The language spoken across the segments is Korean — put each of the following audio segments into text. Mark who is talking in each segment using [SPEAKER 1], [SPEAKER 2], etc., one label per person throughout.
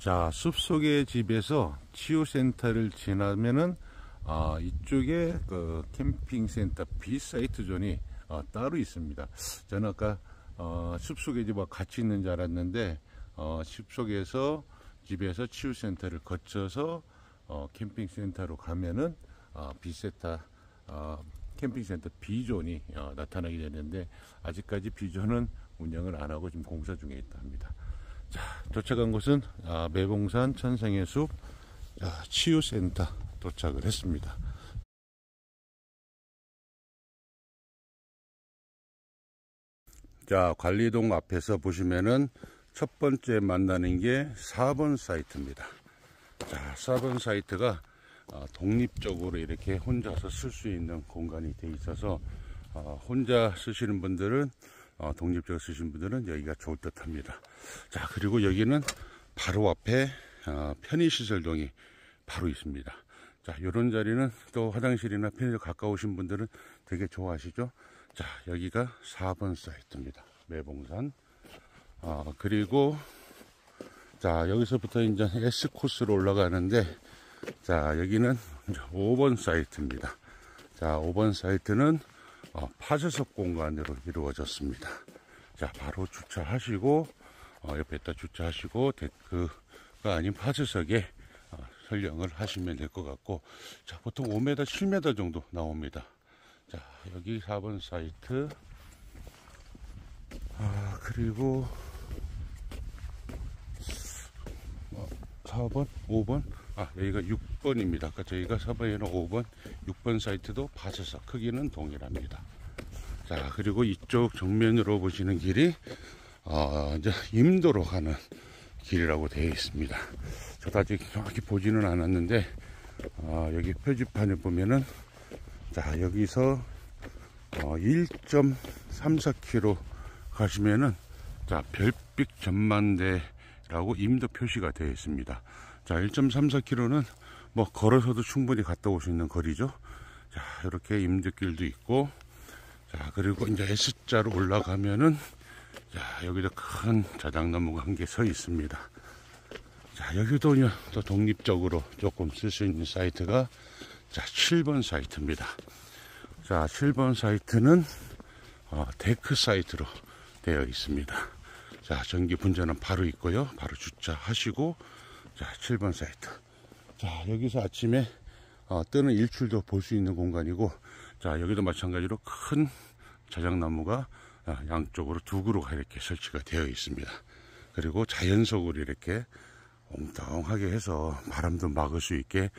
[SPEAKER 1] 자, 숲속의 집에서 치유센터를 지나면은 이쪽에 그 캠핑센터 B사이트 존이 따로 있습니다. 저는 아까 숲속의 집과 같이 있는 줄 알았는데 숲속에서 집에서 치유센터를 거쳐서 캠핑센터로 가면은 B센터 캠핑센터 B존이 나타나게 되는데, 아직까지 B존은 운영을 안 하고 지금 공사 중에 있다 합니다. 자, 도착한 곳은 매봉산 천상의 숲 치유센터 도착을 했습니다. 자, 관리동 앞에서 보시면은 첫 번째 만나는 게 4번 사이트입니다. 자, 4번 사이트가 독립적으로 이렇게 혼자서 쓸 수 있는 공간이 되어 있어서 혼자 쓰시는 분들은 독립적으로 쓰시는 분들은 여기가 좋을 듯 합니다. 자, 그리고 여기는 바로 앞에 편의시설동이 바로 있습니다. 자, 이런 자리는 또 화장실이나 편의점 가까우신 분들은 되게 좋아하시죠. 자, 여기가 4번 사이트입니다. 매봉산. 그리고 자, 여기서부터 이제 S코스로 올라가는데, 자, 여기는 5번 사이트입니다. 자, 5번 사이트는 파쇄석 공간으로 이루어졌습니다. 자, 바로 주차하시고 옆에다 주차하시고 데크가 아닌 파쇄석에 설령을 하시면 될 것 같고, 자, 보통 5m, 7m 정도 나옵니다. 자, 여기 4번 사이트. 그리고 4번, 5번, 여기가 6번입니다. 아까 저희가 4번에는 5번, 6번 사이트도 파쇄석 크기는 동일합니다. 자, 그리고 이쪽 정면으로 보시는 길이 이제 임도로 가는 길이라고 되어 있습니다. 저도 아직 정확히 보지는 않았는데 여기 표지판에 보면은, 자, 여기서 1.34km 가시면은, 자, 별빛 전망대라고 임도 표시가 되어 있습니다. 자, 1.34km는 뭐 걸어서도 충분히 갔다 올 수 있는 거리죠. 자, 이렇게 임도길도 있고, 자, 그리고 이제 S자로 올라가면은, 자, 여기도 큰 자작나무가 한 개 서 있습니다. 자, 여기도 또 독립적으로 조금 쓸 수 있는 사이트가, 자, 7번 사이트입니다. 자, 7번 사이트는 데크 사이트로 되어 있습니다. 자, 전기 분전은 바로 있고요. 바로 주차하시고, 자, 7번 사이트. 자, 여기서 아침에 뜨는 일출도 볼 수 있는 공간이고, 자, 여기도 마찬가지로 큰 자작나무가 양쪽으로 두 그루가 이렇게 설치가 되어 있습니다. 그리고 자연석으로 이렇게 엉뚱하게 해서 바람도 막을 수 있게,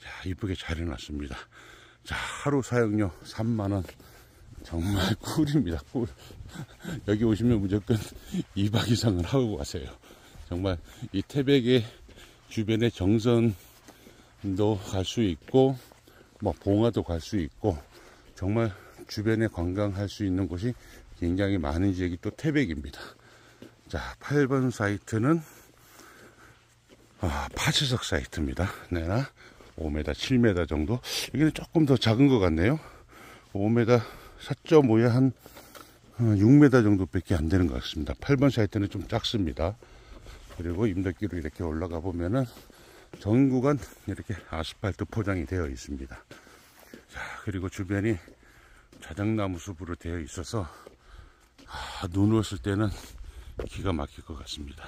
[SPEAKER 1] 자, 이쁘게 잘 해놨습니다. 자, 하루 사용료 3만원. 정말 꿀입니다. 꿀. 여기 오시면 무조건 2박 이상을 하고 가세요. 정말 이 태백의 주변에 정선도 갈 수 있고, 뭐 봉화도 갈 수 있고, 정말 주변에 관광할 수 있는 곳이 굉장히 많은 지역이 또 태백입니다. 자, 8번 사이트는 파쇄석 사이트입니다. 내나 5m, 7m 정도. 여기는 조금 더 작은 것 같네요. 5m, 4.5에 한 6m 정도밖에 안 되는 것 같습니다. 8번 사이트는 좀 작습니다. 그리고 임덕기로 이렇게 올라가 보면은 전 구간 이렇게 아스팔트 포장이 되어 있습니다. 자, 그리고 주변이 자작나무 숲으로 되어 있어서 눈 왔을 때는 기가 막힐 것 같습니다.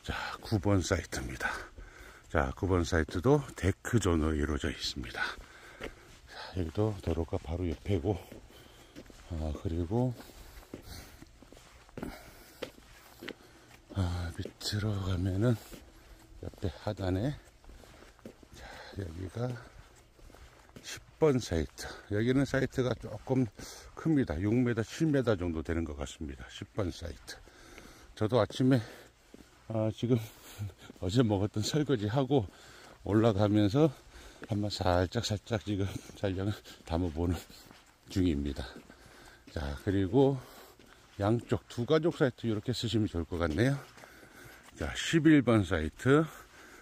[SPEAKER 1] 자, 9번 사이트입니다. 자, 9번 사이트도 데크존으로 이루어져 있습니다. 자, 여기도 도로가 바로 옆에고, 그리고 밑으로 가면은 옆에 하단에, 자, 여기가 10번 사이트. 여기는 사이트가 조금 큽니다. 6m, 7m 정도 되는 것 같습니다. 10번 사이트. 저도 아침에 지금 어제 먹었던 설거지 하고 올라가면서 한번 살짝 지금 촬영을 담아보는 중입니다. 자, 그리고 양쪽 두 가족 사이트 이렇게 쓰시면 좋을 것 같네요. 자, 11번 사이트.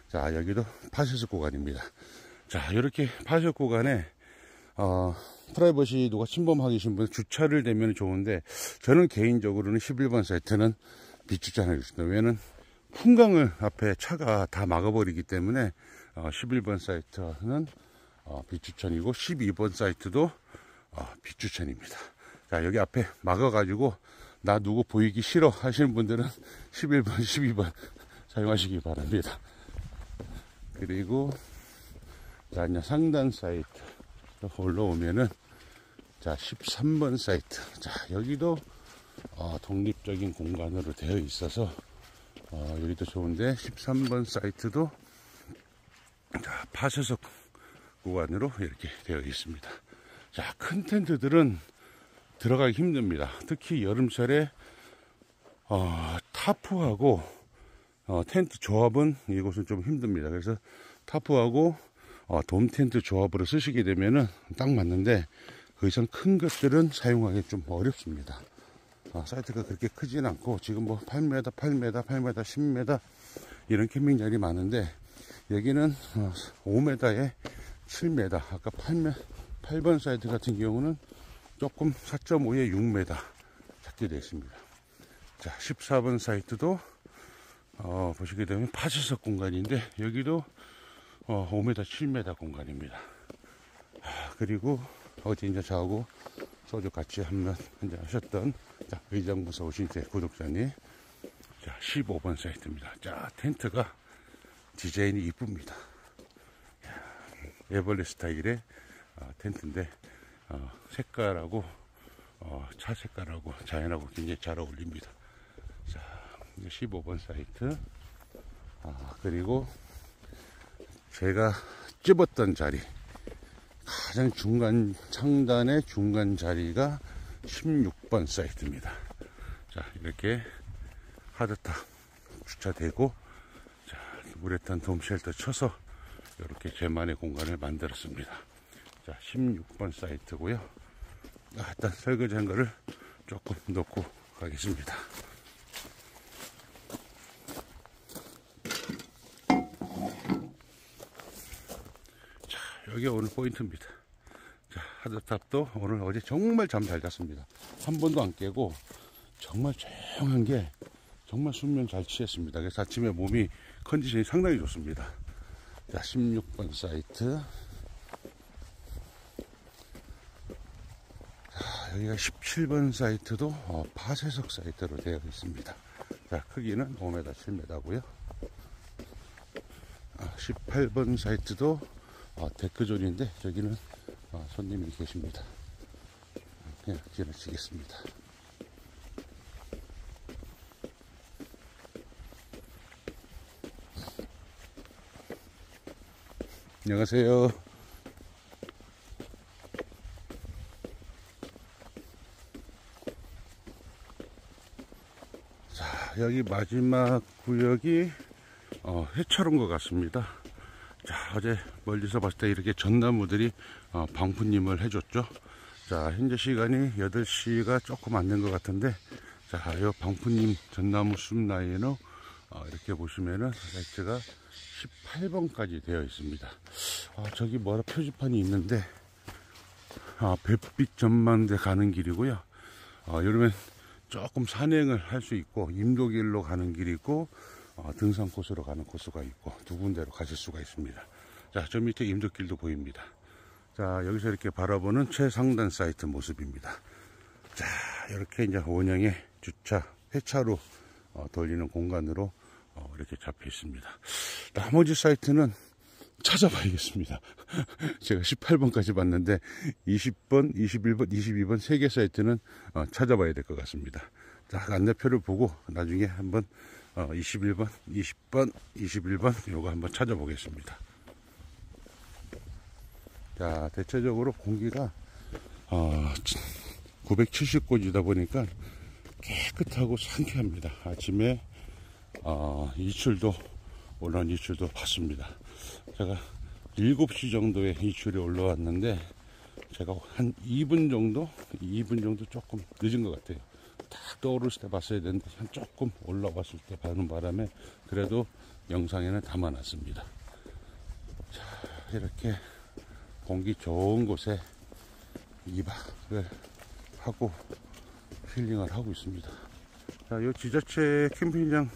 [SPEAKER 1] 자, 여기도 파쇄석 구간입니다. 자, 이렇게 파쇄석 구간에 프라이버시 누가 침범하기 계신 분 주차를 대면 좋은데, 저는 개인적으로는 11번 사이트는 비추천하겠습니다. 왜냐면 풍광을 앞에 차가 다 막아버리기 때문에 11번 사이트는 비추천이고 12번 사이트도 비추천입니다. 자, 여기 앞에 막아가지고 나 누구 보이기 싫어 하시는 분들은 11번, 12번 사용하시기 바랍니다. 그리고 자, 이제 상단 사이트 올라오면은 자, 13번 사이트. 자, 여기도 독립적인 공간으로 되어 있어서 여기도 좋은데 13번 사이트도 자, 파쇄석 구간으로 이렇게 되어 있습니다. 자, 큰 텐트들은 들어가기 힘듭니다. 특히 여름철에 타프하고 텐트 조합은 이곳은 좀 힘듭니다. 그래서 타프하고 돔 텐트 조합으로 쓰시게 되면은 딱 맞는데 그 이상 큰 것들은 사용하기 좀 어렵습니다. 사이트가 그렇게 크진 않고 지금 뭐 8m, 8m, 8m, 10m 이런 캠핑장이 많은데 여기는 5m에 7m. 아까 8번 사이트 같은 경우는 조금 4.5에 6m 작게 되어 있습니다. 자, 14번 사이트도 보시게 되면 파쇄석 공간인데 여기도 5m, 7m 공간입니다. 그리고 어제 이제 저하고 소주 같이 한잔 하셨던 자, 의정부서 오신 제 구독자님, 자, 15번 사이트입니다. 자, 텐트가 디자인이 이쁩니다. 에벌레 스타일의 텐트인데 색깔하고 차 색깔하고 자연하고 굉장히 잘 어울립니다. 자, 15번 사이트. 그리고 제가 찝었던 자리, 가장 중간 상단의 중간 자리가 16번 사이트입니다. 자, 이렇게 하드탑 주차되고, 자, 우레탄 돔쉘터 쳐서 이렇게 제만의 공간을 만들었습니다. 자, 16번 사이트고요. 일단 설거지한 거를 조금 넣고 가겠습니다. 자, 여기 오늘 포인트입니다. 자, 하드탑도 오늘 어제 정말 잠 잘 잤습니다. 한 번도 안 깨고 정말 조용한 게 정말 수면 잘 취했습니다. 그래서 아침에 몸이 컨디션이 상당히 좋습니다. 자, 16번 사이트. 자, 여기가 17번 사이트도 파쇄석 사이트로 되어 있습니다. 자, 크기는 5m, 7m고요. 18번 사이트도 데크존인데 저기는 손님이 계십니다. 그냥 지나치겠습니다. 안녕하세요. 자, 여기 마지막 구역이 해철인 것 같습니다. 자, 어제 멀리서 봤을 때 이렇게 전나무들이 방풍님을 해줬죠. 자, 현재 시간이 8시가 조금 안 된 것 같은데, 자, 이 방풍님 전나무 숲 라인으로 이렇게 보시면은 라이트가 18번까지 되어 있습니다. 저기 뭐라 표지판이 있는데, 별빛 전망대 가는 길이고요. 여름엔 조금 산행을 할 수 있고, 임도길로 가는 길이 있고, 등산 코스로 가는 코스가 있고, 두 군데로 가실 수가 있습니다. 자, 저 밑에 임도길도 보입니다. 자, 여기서 이렇게 바라보는 최상단 사이트 모습입니다. 자, 이렇게 이제 원형의 주차, 회차로 돌리는 공간으로 이렇게 잡혀 있습니다. 나머지 사이트는 찾아봐야겠습니다. 제가 18번까지 봤는데 20번, 21번, 22번 3개 사이트는 찾아봐야 될 것 같습니다. 자, 안내표를 보고 나중에 한번 21번, 20번, 21번 요거 한번 찾아보겠습니다. 자, 대체적으로 공기가 970곳이다 보니까 깨끗하고 상쾌합니다. 아침에 이출도 올라온 이출도 봤습니다. 제가 7시 정도에 이출이 올라왔는데 제가 한 2분 정도 조금 늦은 것 같아요. 딱 떠오르실 때 봤어야 되는데 한 조금 올라왔을 때 봐는 바람에 그래도 영상에는 담아놨습니다. 자, 이렇게 공기 좋은 곳에 2박을 하고 힐링을 하고 있습니다. 자, 이 지자체 캠핑장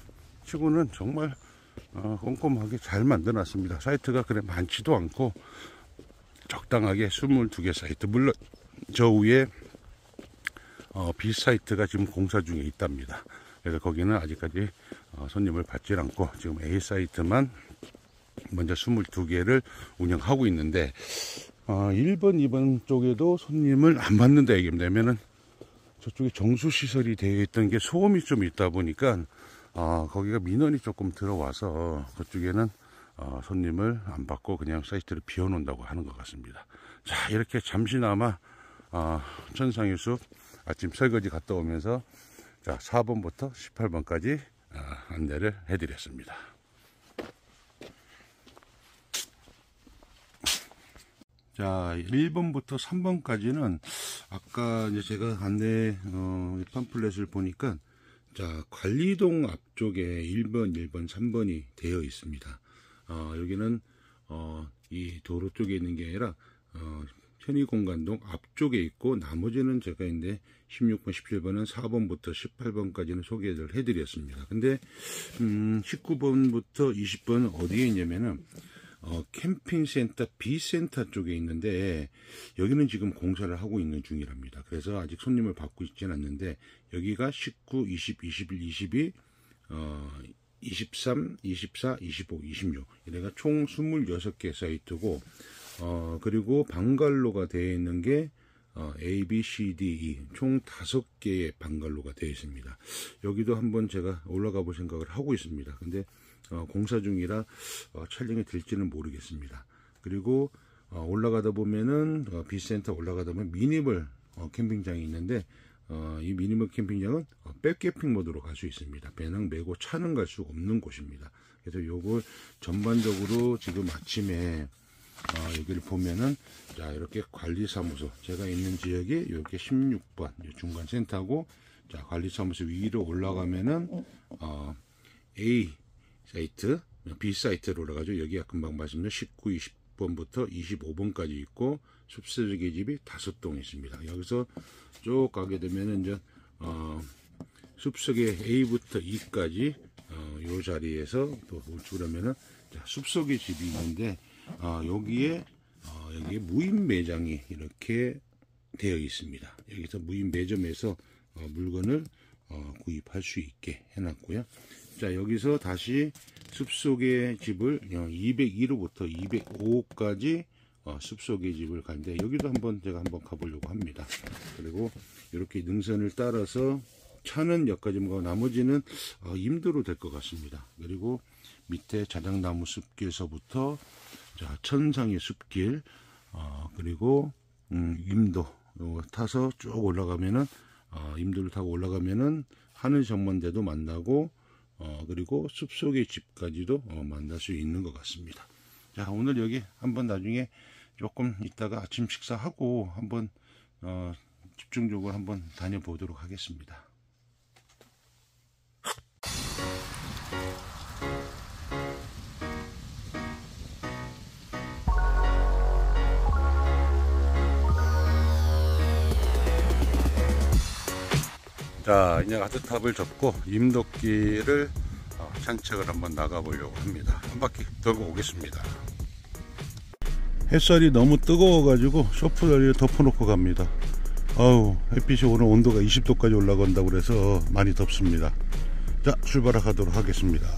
[SPEAKER 1] 치고는 정말 꼼꼼하게 잘 만들어 놨습니다. 사이트가 그래 많지도 않고 적당하게 22개 사이트, 물론 저 위에 B 사이트가 지금 공사 중에 있답니다. 그래서 거기는 아직까지 손님을 받지 않고 지금 A 사이트만 먼저 22개를 운영하고 있는데 1번, 2번 쪽에도 손님을 안 받는다 얘기입니다. 왜냐면은 저쪽에 정수시설이 되어 있던 게 소음이 좀 있다 보니까 거기가 민원이 조금 들어와서 그쪽에는 손님을 안 받고 그냥 사이트를 비워놓는다고 하는 것 같습니다. 자, 이렇게 잠시나마 천상의 숲 아침 설거지 갔다 오면서 자 4번부터 18번까지 안내를 해드렸습니다. 자, 1번부터 3번까지는 아까 이제 제가 안내 팜플렛을 보니까 자, 관리동 앞쪽에 1번, 1번, 3번이 되어 있습니다. 여기는 이 도로 쪽에 있는 게 아니라 편의공간동 앞쪽에 있고, 나머지는 제가 이제 16번, 17번은 4번부터 18번까지는 소개를 해드렸습니다. 근데 19번부터 20번은 어디에 있냐면은 캠핑센터 B센터 쪽에 있는데 여기는 지금 공사를 하고 있는 중이랍니다. 그래서 아직 손님을 받고 있지는 않는데 여기가 19, 20, 21, 22, 23, 24, 25, 26 이래가 총 26개 사이트고 그리고 방갈로가 되어 있는 게 A, B, C, D, E 총 5개의 방갈로가 되어 있습니다. 여기도 한번 제가 올라가 볼 생각을 하고 있습니다. 근데 공사 중이라 촬영이 될지는 모르겠습니다. 그리고 올라가다 보면은 B센터 올라가다 보면 미니멀 캠핑장이 있는데 이 미니멀 캠핑장은 백캠핑 모드로 갈 수 있습니다. 배낭 메고 차는 갈 수 없는 곳입니다. 그래서 요걸 전반적으로 지금 아침에 여기를 보면은 자 이렇게 관리사무소 제가 있는 지역이 이렇게 16번 중간 센터고 자 관리사무소 위로 올라가면은 A 사이트, B 사이트로 올라가죠. 여기가 금방 말씀드린 19, 20번부터 25번까지 있고 숲속의 집이 5동 있습니다. 여기서 쭉 가게 되면은 이제 숲속의 A부터 E까지 요 자리에서 또 우측으로면은 숲속의 집이 있는데 여기에 무인 매장이 이렇게 되어 있습니다. 여기서 무인 매점에서 물건을 구입할 수 있게 해놨고요. 자 여기서 다시 숲속의 집을 202호부터 205호까지 숲속의 집을 가는데 여기도 제가 한번 가보려고 합니다. 그리고 이렇게 능선을 따라서 차는 여기까지 가고 나머지는 임도로 될 것 같습니다. 그리고 밑에 자작나무 숲길서부터 자 천상의 숲길 그리고 임도 타서 쭉 올라가면은 임도를 타고 올라가면은 하늘 전망대도 만나고 그리고 숲속의 집까지도 만날 수 있는 것 같습니다. 자 오늘 여기 한번 나중에 조금 이따가 아침 식사하고 한번 집중적으로 한번 다녀보도록 하겠습니다. 자 이제 가드탑을 접고 임도길을 산책을 한번 나가보려고 합니다. 한 바퀴 돌고 오겠습니다. 햇살이 너무 뜨거워 가지고 쇼프다리를 덮어놓고 갑니다. 아우 햇빛이 오늘 온도가 20도까지 올라간다고 그래서 많이 덥습니다. 자 출발하도록 하겠습니다.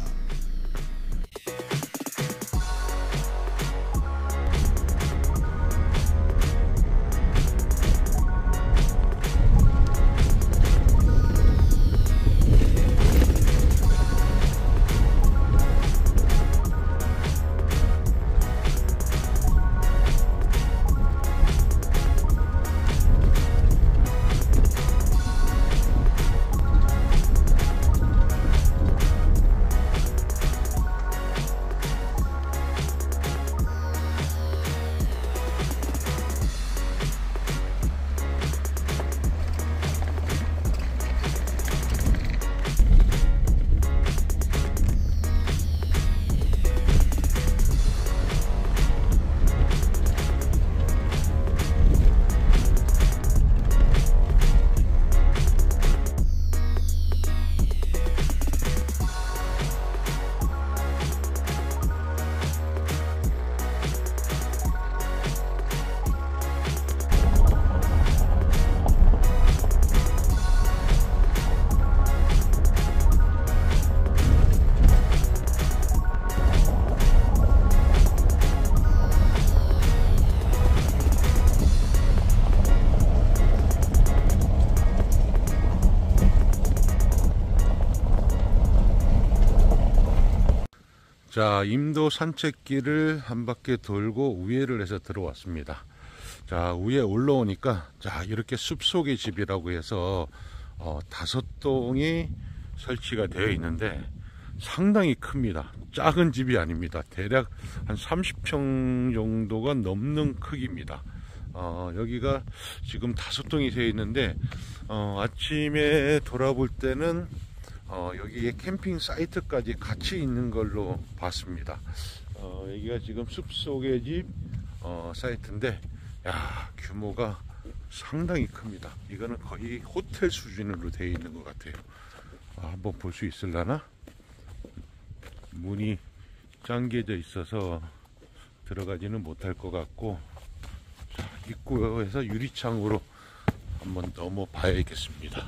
[SPEAKER 1] 자, 임도 산책길을 한 바퀴 돌고 우회를 해서 들어왔습니다. 자, 위에 올라오니까 자, 이렇게 숲속의 집이라고 해서 5동이 설치가 되어 있는데 상당히 큽니다. 작은 집이 아닙니다. 대략 한 30평 정도가 넘는 크기입니다. 여기가 지금 5동이 되어 있는데 아침에 돌아볼 때는 여기에 캠핑 사이트까지 같이 있는 걸로 봤습니다. 여기가 지금 숲속의 집 사이트인데 야, 규모가 상당히 큽니다. 이거는 거의 호텔 수준으로 되어 있는 것 같아요. 한번 볼 수 있을라나? 문이 잠겨져 있어서 들어가지는 못할 것 같고, 자, 입구에서 유리창으로 한번 넘어 봐야겠습니다.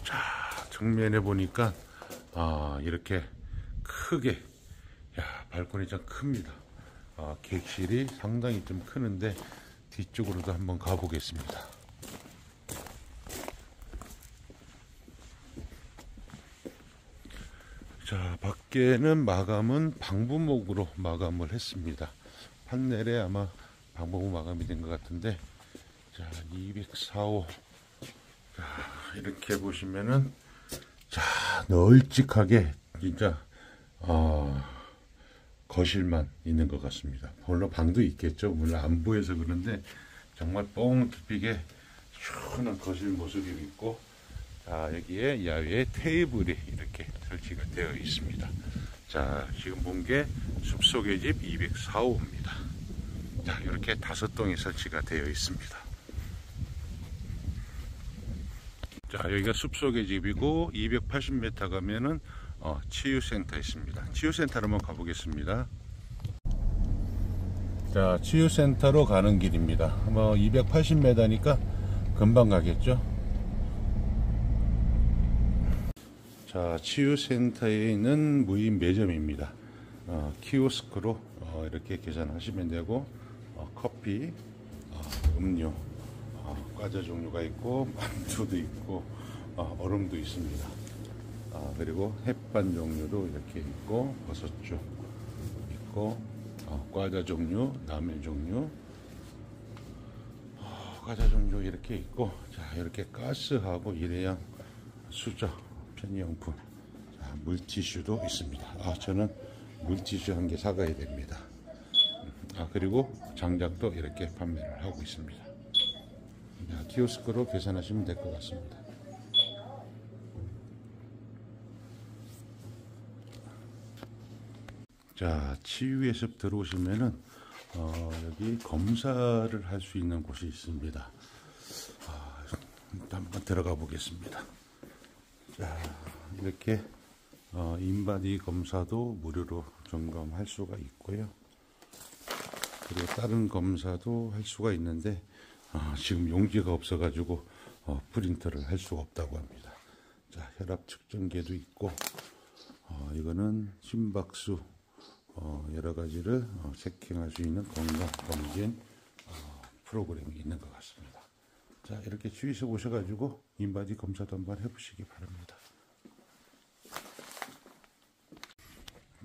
[SPEAKER 1] 자, 정면에 보니까 이렇게 크게, 야, 발코니 좀 큽니다. 객실이 상당히 좀 크는데 뒤쪽으로도 한번 가보겠습니다. 자, 밖에는 마감은 방부목으로 마감을 했습니다. 판넬에 아마 방부목 마감이 된 것 같은데, 자, 204호. 자, 이렇게 보시면은, 자, 널찍하게 진짜 거실만 있는 것 같습니다. 물론 방도 있겠죠. 물론 안 보여서 그런데 정말 뻥 뚫리게 시원한 거실 모습이 있고, 자, 여기에 야외에 테이블이 이렇게 설치가 되어 있습니다. 자, 지금 본 게 숲속의 집 204호입니다. 자, 이렇게 5동이 설치가 되어 있습니다. 자, 여기가 숲속의 집이고 280m 가면은 치유센터 있습니다. 치유센터로 한번 가보겠습니다. 자, 치유센터로 가는 길입니다. 뭐 280m니까 금방 가겠죠. 자, 치유센터에 있는 무인 매점입니다. 키오스크로 이렇게 계산하시면 되고, 커피, 음료, 과자 종류가 있고, 만두도 있고, 얼음도 있습니다. 그리고 햇반 종류도 이렇게 있고, 버섯죽 있고, 과자 종류, 라면 종류, 과자 종류 이렇게 있고, 자, 이렇게 가스하고 일회용 수저, 편의용품, 자, 물티슈도 있습니다. 저는 물티슈 한 개 사가야 됩니다. 그리고 장작도 이렇게 판매를 하고 있습니다. 자, 키오스크로 계산하시면 될 것 같습니다. 자, 치유에서 들어오시면은 여기 검사를 할 수 있는 곳이 있습니다. 일단 한번 들어가 보겠습니다. 자, 이렇게 인바디 검사도 무료로 점검할 수가 있고요. 그리고 다른 검사도 할 수가 있는데 지금 용지가 없어 가지고 프린터를 할 수가 없다고 합니다. 자, 혈압 측정기도 있고, 이거는 심박수, 여러 가지를 체킹할 수 있는 건강 검진 프로그램이 있는 것 같습니다. 자, 이렇게 주위에서 오셔가지고 인바디 검사도 한번 해보시기 바랍니다.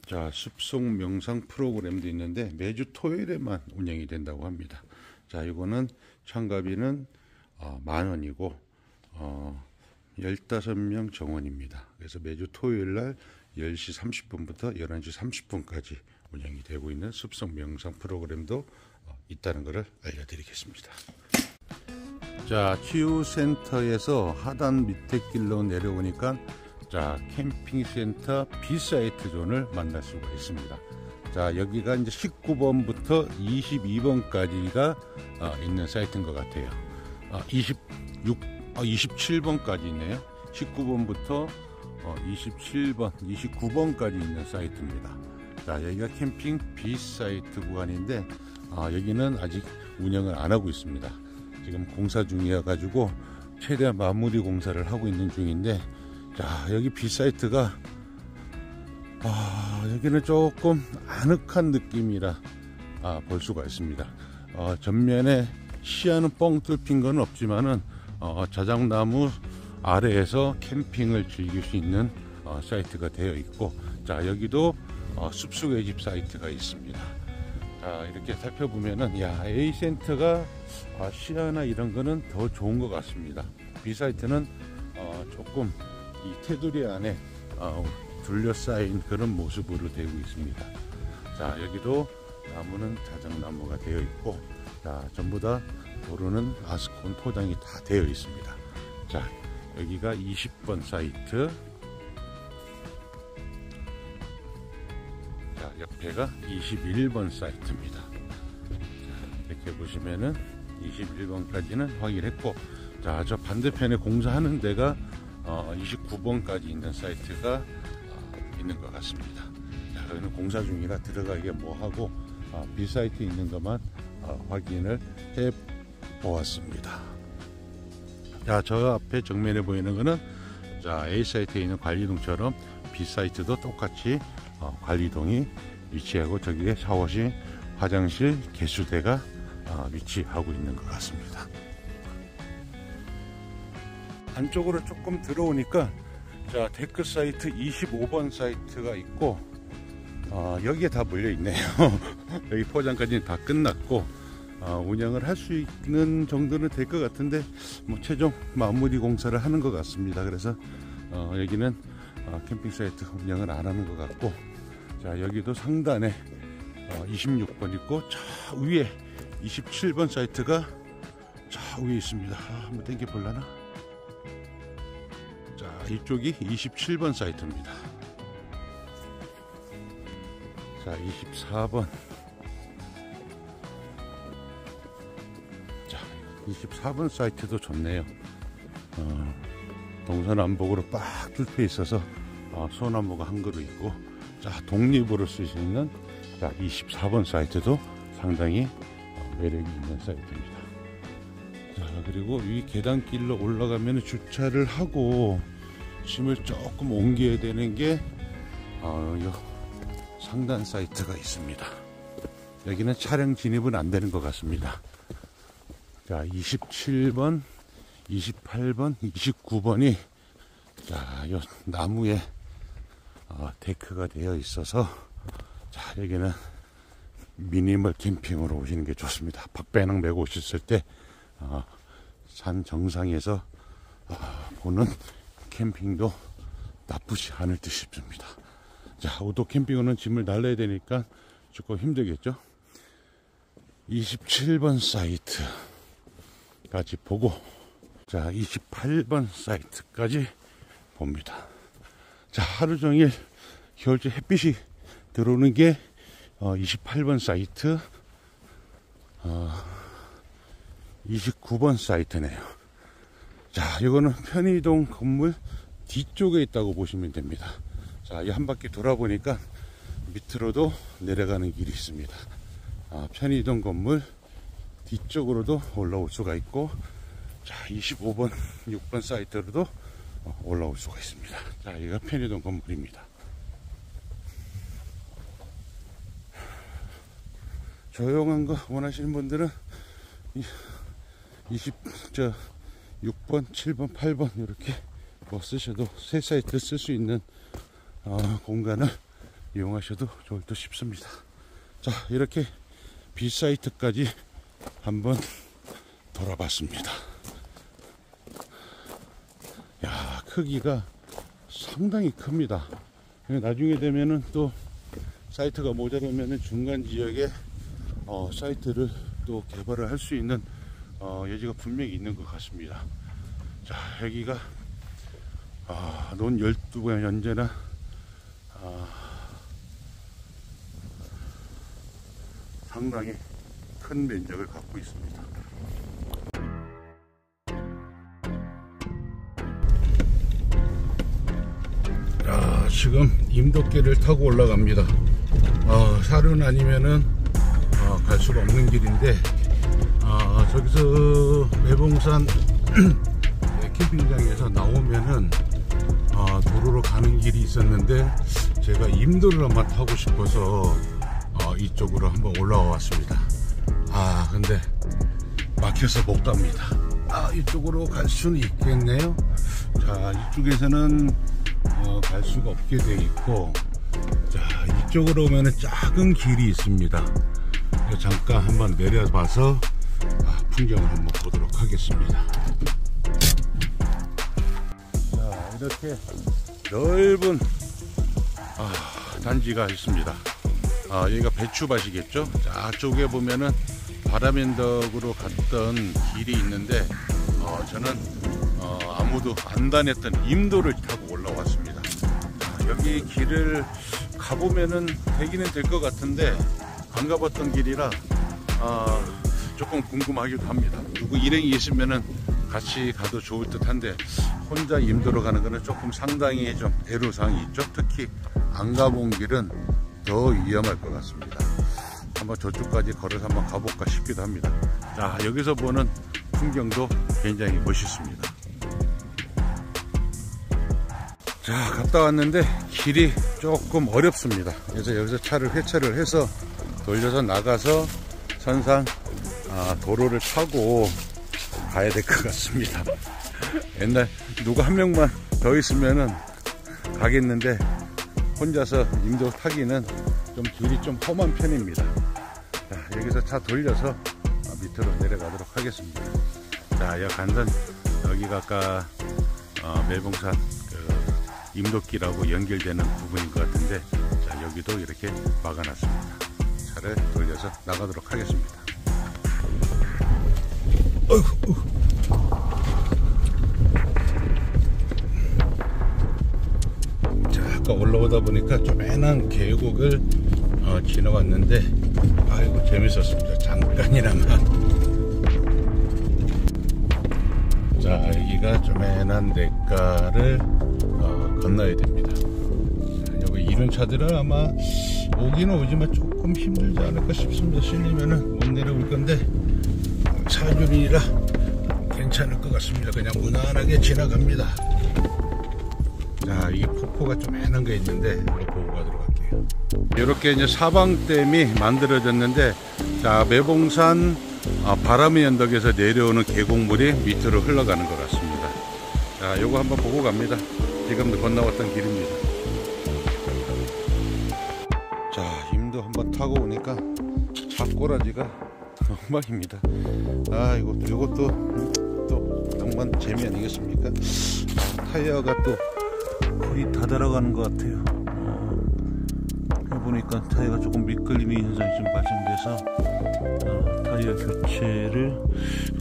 [SPEAKER 1] 자, 숲속 명상 프로그램도 있는데 매주 토요일에만 운영이 된다고 합니다. 자, 이거는 참가비는 10,000원이고 15명 정원입니다. 그래서 매주 토요일날 10시 30분부터 11시 30분까지 운영이 되고 있는 숲속 명상 프로그램도 있다는 것을 알려드리겠습니다. 자, 치유센터에서 하단 밑에 길로 내려오니까, 자, 캠핑센터 B사이트 존을 만날 수가 있습니다. 자, 여기가 이제 19번부터 22번까지가 있는 사이트인 것 같아요. 27번까지 있네요. 19번부터 27번, 29번까지 있는 사이트입니다. 자, 여기가 캠핑 B사이트 구간인데, 여기는 아직 운영을 안 하고 있습니다. 지금 공사 중이어 가지고 최대한 마무리 공사를 하고 있는 중인데, 자, 여기 B사이트가 여기는 조금 아늑한 느낌이라 볼 수가 있습니다. 전면에 시야는 뻥 뚫힌 건 없지만은 자작나무 아래에서 캠핑을 즐길 수 있는 사이트가 되어 있고, 자 여기도 숲속 외집 사이트가 있습니다. 자 이렇게 살펴보면은 A센터가 시야나 이런 거는 더 좋은 것 같습니다. B사이트는 조금 이 테두리 안에 둘러싸인 그런 모습으로 되고 있습니다. 자 여기도 나무는 자작나무가 되어 있고, 자 전부 다 도로는 아스콘 포장이 다 되어 있습니다. 자 여기가 20번 사이트, 자 옆에가 21번 사이트입니다. 자, 이렇게 보시면은 21번까지는 확인했고, 자 저 반대편에 공사하는 데가 29번까지 있는 사이트가 있는 것 같습니다. 자, 여기는 공사 중이라 들어가기가 뭐하고 B사이트에 있는 것만 확인을 해 보았습니다. 자, 저 앞에 정면에 보이는 거는 자 A사이트에 있는 관리동처럼 B사이트도 똑같이 관리동이 위치하고, 저기에 샤워실, 화장실, 개수대가 위치하고 있는 것 같습니다. 안쪽으로 조금 들어오니까 자 데크 사이트 25번 사이트가 있고, 여기에 다 몰려 있네요. 여기 포장까지는 다 끝났고 운영을 할 수 있는 정도는 될 것 같은데, 뭐 최종 마무리 공사를 하는 것 같습니다. 그래서 여기는 캠핑 사이트 운영을 안 하는 것 같고, 자 여기도 상단에 26번 있고, 저 위에 27번 사이트가 저 위에 있습니다. 한번 당겨 볼라나? 자 이쪽이 27번 사이트입니다. 자 24번, 자 24번 사이트도 좋네요. 동서남북으로 빡 뚫혀 있어서 소나무가 한 그루 있고, 자 독립으로 쓸 수 있는 자 24번 사이트도 상당히 매력이 있는 사이트입니다. 자 그리고 이 계단길로 올라가면 주차를 하고 짐을 조금 옮겨야 되는 게 상단 사이트가 있습니다. 여기는 차량 진입은 안 되는 것 같습니다. 자 27번, 28번, 29번이 자 요 나무에 데크가 되어 있어서, 자 여기는 미니멀 캠핑으로 오시는 게 좋습니다. 박배낭 메고 오셨을 때 산 정상에서 보는 캠핑도 나쁘지 않을 듯 싶습니다. 자 오토 캠핑은 짐을 날려야 되니까 조금 힘들겠죠. 27번 사이트까지 보고, 자 28번 사이트까지 봅니다. 자 하루 종일 겨울철 햇빛이 들어오는 게 28번 사이트, 29번 사이트네요. 자 이거는 편의동 건물 뒤쪽에 있다고 보시면 됩니다. 자 이 한 바퀴 돌아보니까 밑으로도 내려가는 길이 있습니다. 편의동 건물 뒤쪽으로도 올라올 수가 있고, 자 25번 6번 사이트로도 올라올 수가 있습니다. 자 여기가 편의동 건물입니다. 조용한 거 원하시는 분들은 6번, 7번, 8번 이렇게 뭐 쓰셔도 세 사이트 쓸 수 있는 공간을 이용하셔도 좋을 듯 싶습니다. 자 이렇게 B사이트까지 한번 돌아봤습니다. 야 크기가 상당히 큽니다. 나중에 되면은 또 사이트가 모자라면은 중간 지역에 사이트를 또 개발을 할 수 있는 여지가 분명히 있는 것 같습니다. 자 여기가 논 12개 연재나 상당히 큰 면적을 갖고 있습니다. 자 지금 임도길을 타고 올라갑니다. 사륜 아니면은 갈 수가 없는 길인데, 저기서 매봉산 캠핑장에서 나오면은 도로로 가는 길이 있었는데, 제가 임도를 한번 타고 싶어서 이쪽으로 한번 올라와 왔습니다. 근데 막혀서 못 갑니다. 이쪽으로 갈 수는 있겠네요. 자, 이쪽에서는 갈 수가 없게 돼 있고, 자, 이쪽으로 오면은 작은 길이 있습니다. 잠깐 한번 내려봐서 풍경을 한번 보도록 하겠습니다. 자, 이렇게 넓은 단지가 있습니다. 여기가 배추밭이겠죠. 저쪽에 보면은 바람연덕으로 갔던 길이 있는데 저는 아무도 안 다녔던 임도를 타고 올라왔습니다. 여기 길을 가보면은 되기는 될 것 같은데 안 가봤던 길이라 조금 궁금하기도 합니다. 누구 일행이 있으면은 같이 가도 좋을 듯 한데 혼자 임도로 가는 거는 조금 상당히 좀 애로사항이 있죠. 특히 안 가본 길은 더 위험할 것 같습니다. 한번 저쪽까지 걸어서 한번 가볼까 싶기도 합니다. 자, 여기서 보는 풍경도 굉장히 멋있습니다. 자, 갔다 왔는데 길이 조금 어렵습니다. 그래서 여기서 차를 회차를 해서 돌려서 나가서 선상 도로를 타고 가야 될 것 같습니다. 옛날 누가 한 명만 더 있으면은 가겠는데 혼자서 임도 타기는 좀 길이 좀 험한 편입니다. 자, 여기서 차 돌려서 밑으로 내려가도록 하겠습니다. 자, 여기가 아까 매봉산 임도길하고 연결되는 부분인 것 같은데, 자, 여기도 이렇게 막아놨습니다. 차를 돌려서 나가도록 하겠습니다. 어이구. 자, 아까 올라오다 보니까 조그만한 계곡을 지나왔는데, 아이고 재밌었습니다. 잠깐이나마. 자, 여기가 조그만한 냇가를 건너야 됩니다. 자, 여기 이런 차들은 아마 오기는 오지만 조금 힘들지 않을까 싶습니다. 실리면은 못 내려올 건데 사륜이라 괜찮을 것 같습니다. 그냥 무난하게 지나갑니다. 자, 이 폭포가 조그만한 게 있는데 이거 보고 가도록 할게요. 이렇게 이제 사방댐이 만들어졌는데, 자, 매봉산 바람의 언덕에서 내려오는 계곡물이 밑으로 흘러가는 것 같습니다. 자, 요거 한번 보고 갑니다. 지금도 건너왔던 길입니다. 자, 임도 한번 타고 오니까 차 꼬라지가 엉망입니다. 이것도 또 낭만 재미 아니겠습니까? 타이어가 또 거의 다 달아가는 것 같아요. 해보니까 타이어가 조금 미끌림이 현상이 좀 발생돼서 타이어 교체를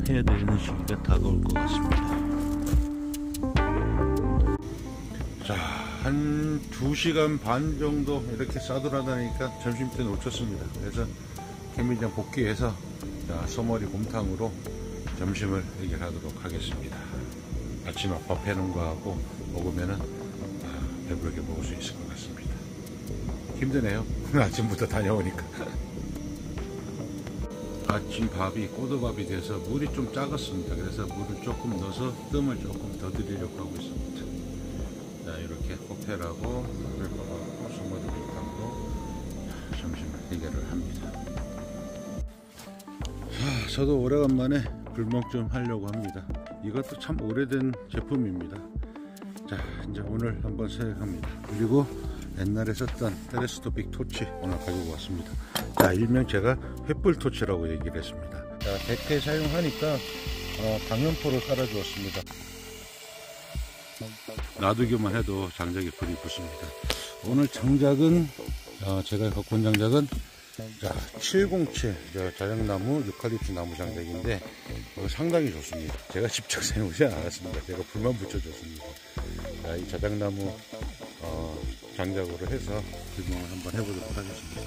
[SPEAKER 1] 해야 되는 시기가 다가올 것 같습니다. 자, 한 2시간 반 정도 이렇게 싸돌아다니까 점심때 놓쳤습니다. 그래서 캠핑장 복귀해서 소머리 곰탕으로 점심을 해결하도록 하겠습니다. 아침에 밥 해놓은 거하고 먹으면은 배부르게 먹을 수 있을 것 같습니다. 힘드네요. 아침부터 다녀오니까. 아침 밥이 꼬들밥이 돼서 물이 좀 작았습니다. 그래서 물을 조금 넣어서 뜸을 조금 더 드리려고 하고 있습니다. 자, 이렇게 호텔하고 쌀밥하고 소머리 곰탕으로 점심을 해결을 합니다. 저도 오래간만에 불멍 좀 하려고 합니다. 이것도 참 오래된 제품입니다. 자, 이제 오늘 한번 사용합니다. 그리고 옛날에 썼던 텔레스코픽 토치 오늘 가지고 왔습니다. 자, 일명 제가 횃불 토치라고 얘기를 했습니다. 자, 대패 사용하니까 방염포를 깔아주었습니다. 놔두기만 해도 장작에 불이 붙습니다. 오늘 장작은 제가 갖고 온 장작은 707 자작나무 유칼립투 나무 장작인데 상당히 좋습니다. 제가 직접 사용하지 않았습니다. 제가 불만 붙여줬습니다. 자, 이 자작나무 장작으로 해서 불멍을 한번 해보도록 하겠습니다.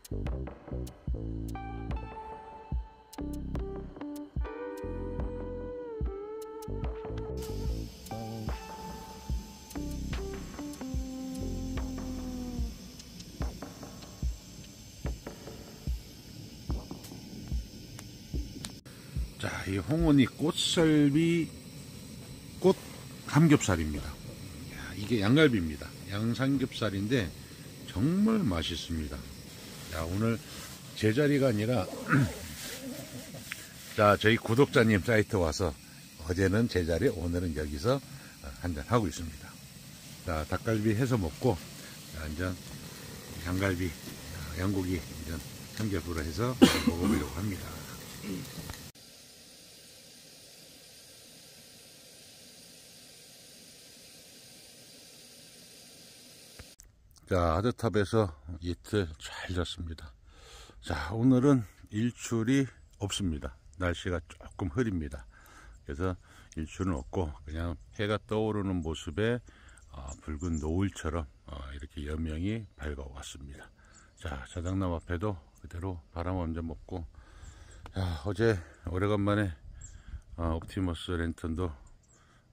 [SPEAKER 1] 자, 이 홍은이 꽃썰미 꽃 삼겹살입니다. 이게 양갈비입니다. 양삼겹살인데 정말 맛있습니다. 자, 오늘 제 자리가 아니라 자, 저희 구독자님 사이트 와서 어제는 제 자리, 오늘은 여기서 한잔 하고 있습니다. 자, 닭갈비 해서 먹고, 자, 이제 양갈비, 양고기 이제 삼겹으로 해서 먹어보려고 합니다. 자, 하드탑에서 이틀 잘 잤습니다. 자, 오늘은 일출이 없습니다. 날씨가 조금 흐립니다. 그래서 일출은 없고 그냥 해가 떠오르는 모습에 붉은 노을처럼 이렇게 여명이 밝아왔습니다. 자, 자작나무 앞에도 그대로 바람 한 잔 먹고, 자, 어제 오래간만에 옵티머스 랜턴도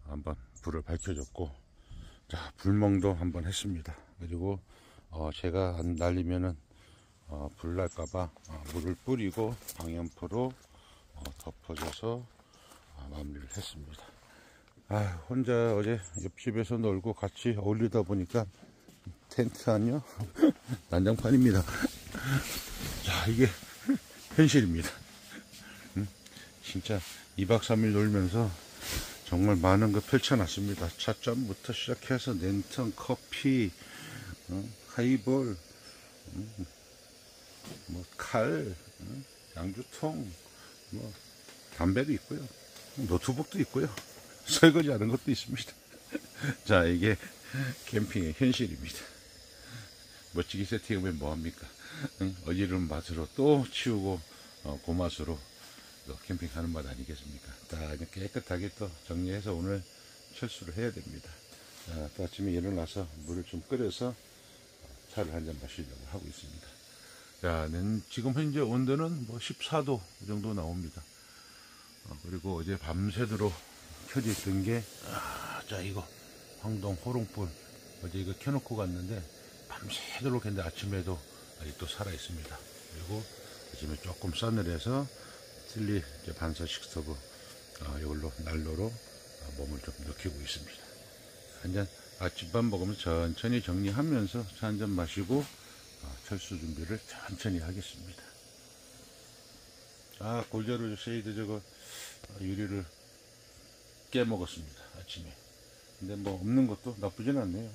[SPEAKER 1] 한번 불을 밝혀줬고, 자, 불멍도 한번 했습니다. 그리고 제가 안 날리면은 불 날까봐 물을 뿌리고 방향포로 덮어줘서 마무리를 했습니다. 혼자 어제 옆집에서 놀고 같이 어울리다 보니까 텐트 아니요? 난장판입니다. 자, 이게 현실입니다. 진짜 2박 3일 놀면서 정말 많은 거 펼쳐놨습니다. 찻잔부터 시작해서 랜턴, 커피, 하이볼, 뭐 칼, 양주통, 뭐 담배도 있고요, 노트북도 있고요, 설거지하는 것도 있습니다. 자, 이게 캠핑의 현실입니다. 멋지게 세팅하면 뭐합니까? 어지러운 맛으로 또 치우고 그 맛으로 또 캠핑하는 맛 아니겠습니까? 딱 깨끗하게 또 정리해서 오늘 철수를 해야 됩니다. 자, 또 아침에 일어나서 물을 좀 끓여서 차를 한잔 마시려고 하고 있습니다. 자, 지금 현재 온도는 뭐 14도 정도 나옵니다. 그리고 어제 밤새도록 켜져 있던 게, 자, 이거 황동 호롱불 어제 이거 켜놓고 갔는데 밤새도록 했는데 아침에도 아직도 살아 있습니다. 그리고 아침에 조금 싸늘해서 틸리 반사식 스토브 이걸로 난로로 몸을 좀 녹이고 있습니다. 한잔 아침밥 먹으면서 천천히 정리하면서 차 한잔 마시고 철수 준비를 천천히 하겠습니다. 골자루 쉐이드 저거 유리를 깨먹었습니다, 아침에. 근데 뭐 없는 것도 나쁘진 않네요.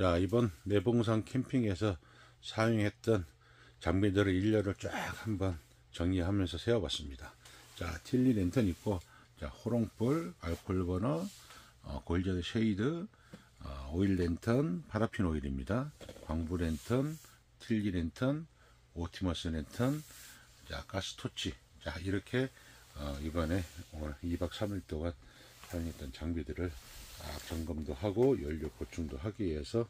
[SPEAKER 1] 자, 이번 내봉산 캠핑에서 사용했던 장비들을 일렬을 쫙 한번 정리하면서 세워봤습니다. 자, 틸리 랜턴 있고, 자, 호롱불, 알코올 버너, 골드 쉐이드, 오일 랜턴, 파라핀 오일입니다. 광부 랜턴, 틸리 랜턴, 옵티머스 랜턴, 자, 가스 토치. 자, 이렇게 이번에 오늘 2박 3일 동안 사용했던 장비들을 점검도 하고 연료 보충도 하기 위해서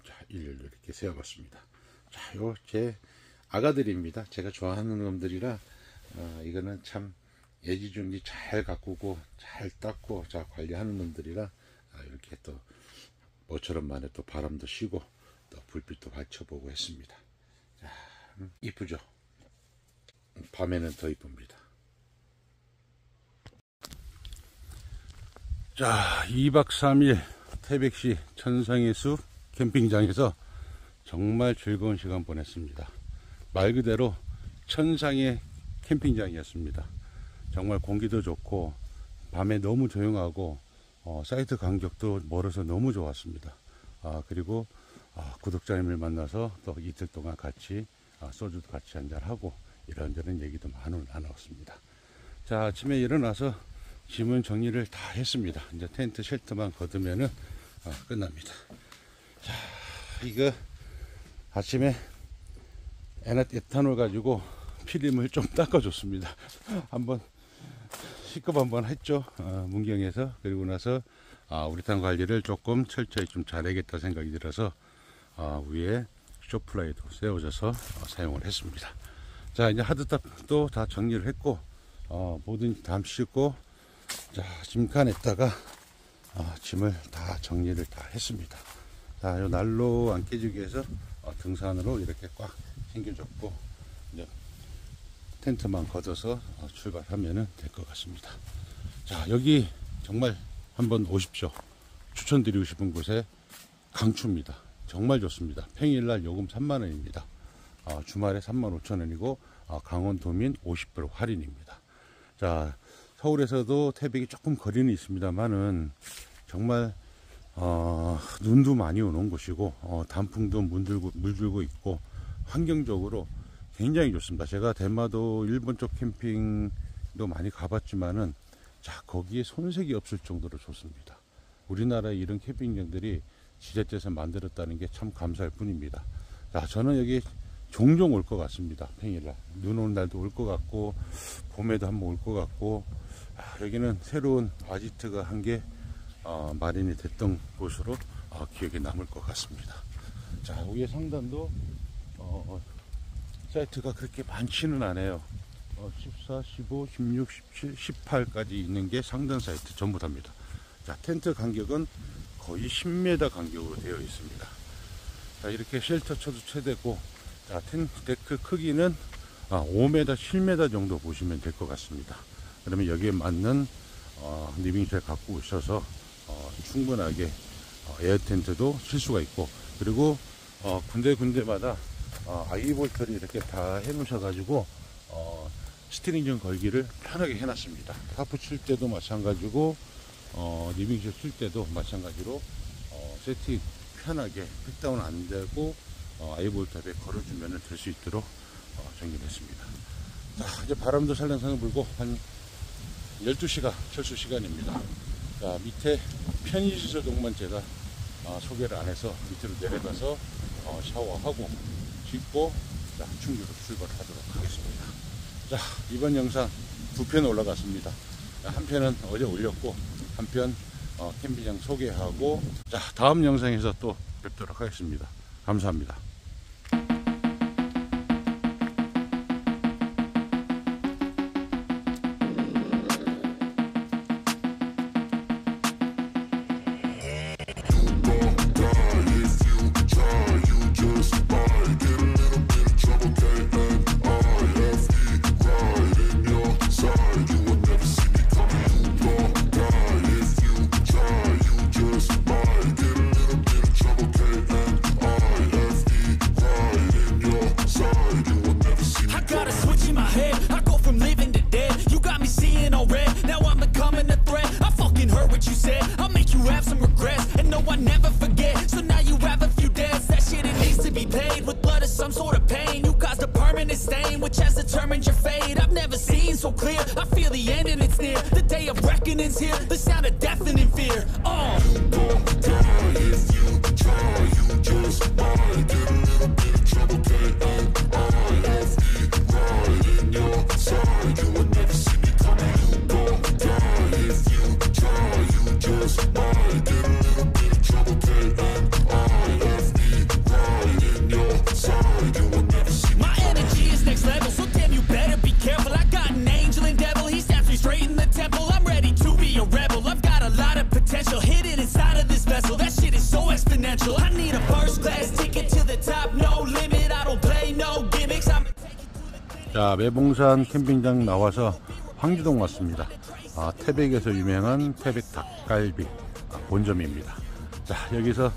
[SPEAKER 1] 자, 일렬로 이렇게 세워봤습니다.
[SPEAKER 2] 자, 요 제 아가들입니다. 제가 좋아하는 놈들이라 이거는 참 애지중지 잘 가꾸고 잘 닦고 자 관리하는 놈들이라 이렇게 또 모처럼 만에 또 바람도 쉬고 또 불빛도 받쳐보고 했습니다. 자, 이쁘죠? 밤에는 더 이쁩니다.
[SPEAKER 1] 자, 2박 3일 태백시 천상의 숲 캠핑장에서 정말 즐거운 시간 보냈습니다. 말 그대로 천상의 캠핑장이었습니다. 정말 공기도 좋고 밤에 너무 조용하고 사이트 간격도 멀어서 너무 좋았습니다. 그리고 구독자님을 만나서 또 이틀 동안 같이 소주도 같이 한잔하고 이런저런 얘기도 많이 나눴습니다. 자, 아침에 일어나서 짐은 정리를 다 했습니다. 이제 텐트 쉘터만 걷으면은 끝납니다. 자, 이거 아침에 에탄올 가지고 필름을 좀 닦아줬습니다. 한번 시급 한번 했죠. 문경에서. 그리고 나서 우리탄 관리를 조금 철저히 좀 잘해야겠다 생각이 들어서 위에 쇼플라이도 세워져서 사용을 했습니다. 자, 이제 하드탑도 다 정리를 했고 모든 담 싣고 자, 짐칸에다가 짐을 다 정리를 다 했습니다. 자, 요 난로 안 깨지기 위해서 등산으로 이렇게 꽉 챙겨줬고 이제 텐트만 걷어서 출발하면 될 것 같습니다. 자, 여기 정말 한번 오십시오. 추천드리고 싶은 곳에 강추입니다. 정말 좋습니다. 평일날 요금 3만원입니다. 주말에 35,000원이고 강원도민 50% 할인입니다. 자, 서울에서도 태백이 조금 거리는 있습니다만은 정말 눈도 많이 오는 곳이고 단풍도 물들고 있고 환경적으로 굉장히 좋습니다. 제가 대마도 일본 쪽 캠핑도 많이 가봤지만은 자, 거기에 손색이 없을 정도로 좋습니다. 우리나라의 이런 캠핑장들이 지자체에서 만들었다는 게 참 감사할 뿐입니다. 자, 저는 여기 종종 올 것 같습니다. 평일날 눈 오는 날도 올 것 같고 봄에도 한번 올 것 같고 여기는 새로운 아지트가 한 게 마련이 됐던 곳으로 기억에 남을 것 같습니다. 자, 위에 상단도 사이트가 그렇게 많지는 않아요. 14, 15, 16, 17, 18까지 있는 게 상단 사이트 전부 다입니다. 자, 텐트 간격은 거의 10m 간격으로 되어 있습니다. 자, 이렇게 쉘터 쳐도 최대고, 자, 데크 크기는 5m, 7m 정도 보시면 될 것 같습니다. 그러면 여기에 맞는 리빙쉘 갖고 오셔서 충분하게 에어 텐트도 칠 수가 있고, 그리고 군데군데마다 아이볼트를 이렇게 다 해 놓으셔 가지고 스티링전 걸기를 편하게 해 놨습니다. 타프 칠 때도 마찬가지고 리빙쉘 칠 때도 마찬가지로 세팅 편하게 팩다운 안 되고 아이볼탑에 걸어주면 될 수 있도록 정리했습니다. 자, 이제 바람도 살랑살랑 불고 한 12시가 철수 시간입니다. 자, 밑에 편의시설동만 제가 소개를 안 해서 밑으로 내려가서 샤워하고 씻고 자, 충주로 출발하도록 하겠습니다. 자, 이번 영상 두 편 올라갔습니다. 한 편은 어제 올렸고 한 편 캠핑장 소개하고 자, 다음 영상에서 또 뵙도록 하겠습니다. 감사합니다.
[SPEAKER 3] Which has determined your fate. I've never seen so clear. I feel the end and it's near. The day of reckoning's here. The sound of deafening fear. You won't die if you try. You just might get a little bit of trouble. K-N-I-F-E, right in your side. You will never see me coming. You won't die if you try. You just might get a little bit of trouble. K-N-I-F-E, right in your side. My energy is next level, so damn you better be careful. I got an angel and devil, he snaps me straight in the temple. I'm ready to be a rebel, I've got a lot of potential hidden inside of this vessel. That shit is so exponential. I need a first class ticket to the top, no limit. I don't play no gimmicks.
[SPEAKER 2] 자, 매봉산 캠핑장 나와서 황지동 왔습니다. 태백에서 유명한 태백 닭갈비 본점입니다. 자, 여기서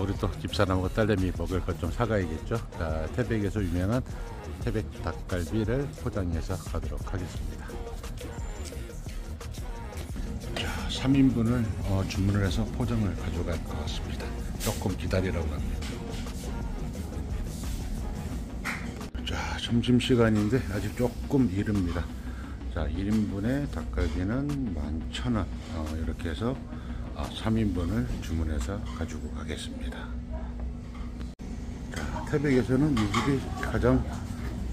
[SPEAKER 2] 우리 또 집사람하고 딸내미 먹을 것 좀 사가야겠죠. 자, 태백에서 유명한 태백 닭갈비를 포장해서 가도록 하겠습니다. 자, 3인분을 주문을 해서 포장을 가져갈 것 같습니다. 조금 기다리라고 합니다. 자, 점심시간인데 아직 조금 이릅니다. 자, 1인분의 닭갈비는 11,000원. 이렇게 해서 3인분을 주문해서 가지고 가겠습니다. 자, 태백에서는 이 집이 가장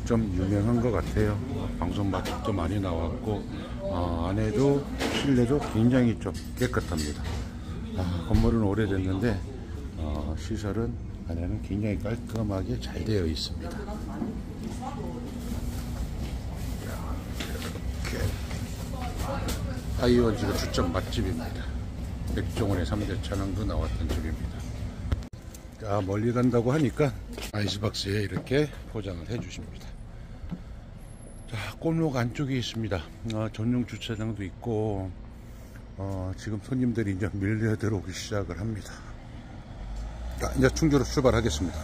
[SPEAKER 2] 좀 유명한 것 같아요. 방송 맛집도 많이 나왔고, 안에도 실내도 굉장히 좀 깨끗합니다. 건물은 오래됐는데 시설은 안에는 굉장히 깔끔하게 잘 되어 있습니다. 이렇게 하이원지가 주점 맛집입니다. 백종원의 3대 찬왕도 나왔던 집입니다. 자, 멀리 간다고 하니까 아이스박스에 이렇게 포장을 해 주십니다. 자, 골목 안쪽에 있습니다. 전용 주차장도 있고, 지금 손님들이 이제 밀려 들어오기 시작을 합니다. 자, 이제 충주로 출발하겠습니다.